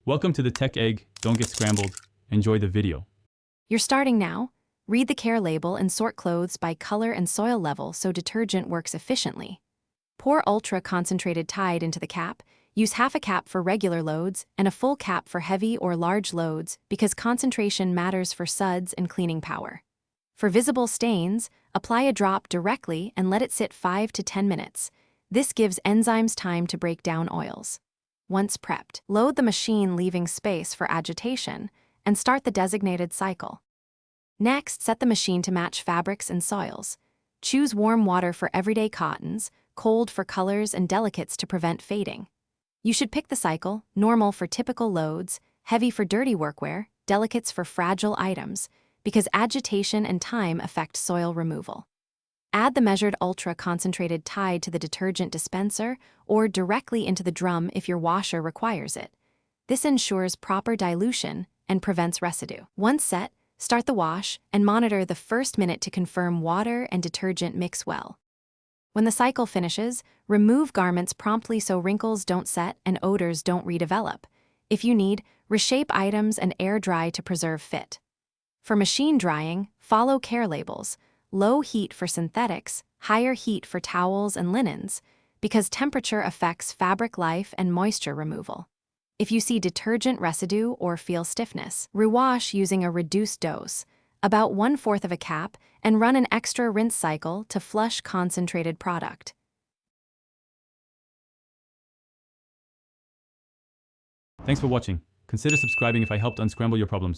Welcome to the Tech Egg. Don't get scrambled. Enjoy the video. You're starting now. Read the care label and sort clothes by color and soil level so detergent works efficiently. Pour ultra concentrated Tide into the cap. Use half a cap for regular loads and a full cap for heavy or large loads because concentration matters for suds and cleaning power. For visible stains, apply a drop directly and let it sit 5 to 10 minutes. This gives enzymes time to break down oils. Once prepped, load the machine leaving space for agitation and start the designated cycle. Next, set the machine to match fabrics and soils. Choose warm water for everyday cottons, cold for colors and delicates to prevent fading. You should pick the cycle, normal for typical loads, heavy for dirty workwear, delicates for fragile items, because agitation and time affect soil removal. Add the measured ultra-concentrated Tide to the detergent dispenser or directly into the drum if your washer requires it. This ensures proper dilution and prevents residue. Once set, start the wash and monitor the first minute to confirm water and detergent mix well. When the cycle finishes, remove garments promptly so wrinkles don't set and odors don't redevelop. If you need, reshape items and air dry to preserve fit. For machine drying, follow care labels. Low heat for synthetics, higher heat for towels and linens, because temperature affects fabric life and moisture removal. If you see detergent residue or feel stiffness, rewash using a reduced dose, about 1/4 of a cap, and run an extra rinse cycle to flush concentrated product. Thanks for watching. Consider subscribing if I helped unscramble your problems.